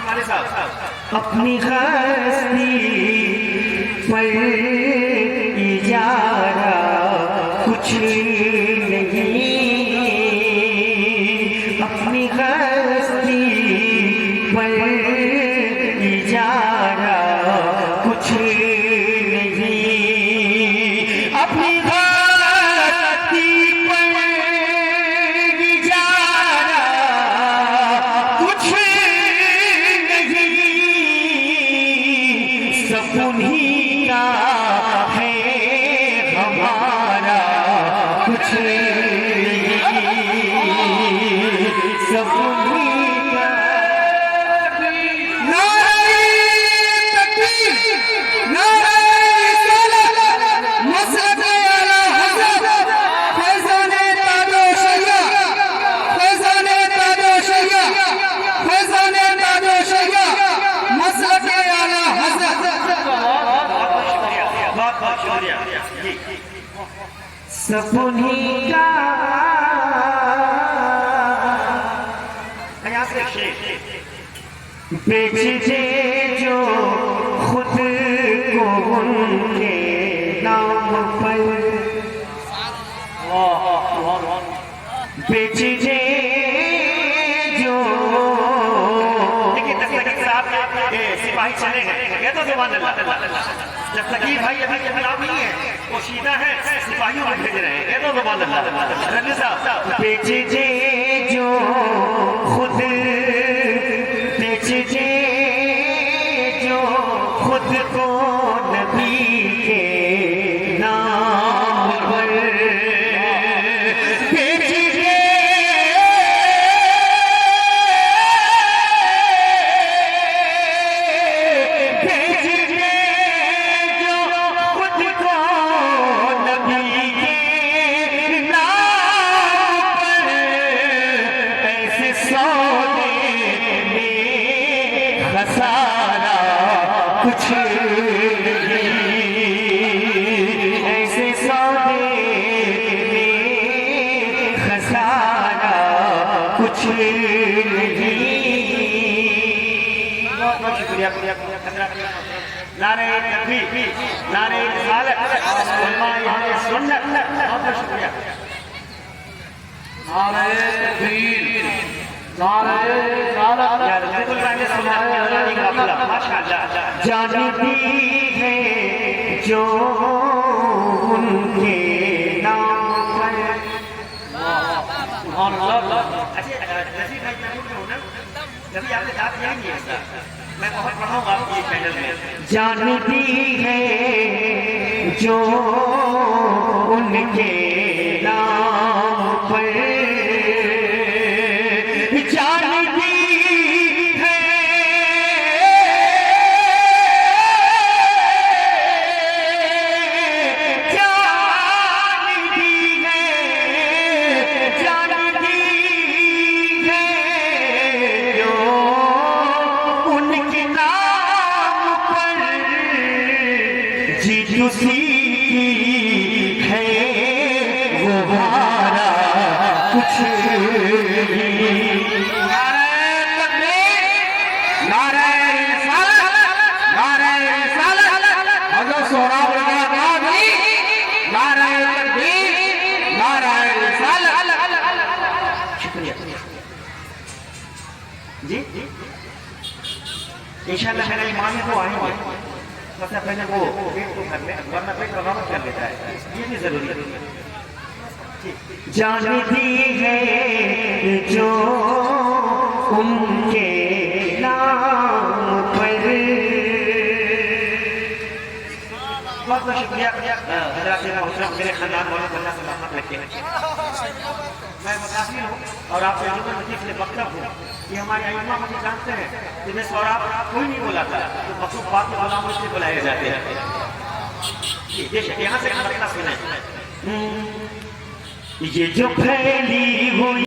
अपनी हस्ती पर इजारा कुछ नहीं, अपनी हस्ती पर इजारा कुछ नहीं, अपनी हस्ती पर इजारा कुछ नहीं, सब उन्हीं का है हमारा कुछ नहीं, सब उन्हीं का। नारे तकबीर, नारे रिसालत, मसलक-ए आला हज़रत फैज़ान-ए ताजोशैया, फैज़ान-ए ताजोशैया, फैज़ान-ए ताजोशैया, मसलक-ए आला हज़रत। बहुत शुक्रिया। सब उन्हीं का बेच दे जो खुद को उनके नाम पर, बेच दे जो। सिपाही चले गए, ये तो जुबान अल्लाह। जब तकीर भाई अभी खिलाफ नहीं है, वो सीधा है, सिपाहियों को भेज रहे हैं, ये तो जुबान अल्लाह। बेच दे जो खुद, बेच दे जो खुद को नबी के नाम पर, बेच दे खसारा कुछ नहीं, ऐसे सौदे में खसारा कुछ नहीं। बहुत शुक्रिया। नारे तकबीर, नारे रिसालत, उलमाए सुन्नत, बहुत शुक्रिया। नारे तकबीर, जानती है जो उनके नाम पर। मैं बहुत पढ़ाऊंगा आपकी पैनल में। जानती है जो उनके नाम पर, उसी की है वो हमारा कुछ नहीं। नारे तकबीर, नारे रिसालत, नारे रिसालत, हज़रत सोहराब रज़ा नाज़ी, नारे तकबीर, नारे रिसालत। शुक्रिया जी। इंशाअल्लाह मेरा ईमान है तो आएंगे, सबसे पहले वो पेट को कर ले, वरना पेट बगावत कर लेता है, ये भी जरूरी है। जानती है जो उनके नाम पर। बहुत बहुत शुक्रिया हज़रात, मेरे खानदान वालों को अल्लाह सलामत रखे। मैं मुसाफिर हूँ और आपके जुम्मे मजीद से मकतब हूँ। ये हमारे अइम्मा मुझे जानते हैं कि मैं सौराब कोई नहीं बोला था, तो मखसूस बात के गुलामों से बुलाए जाते हैं। यहाँ से खाना सुनाए। ये जो फैली हुई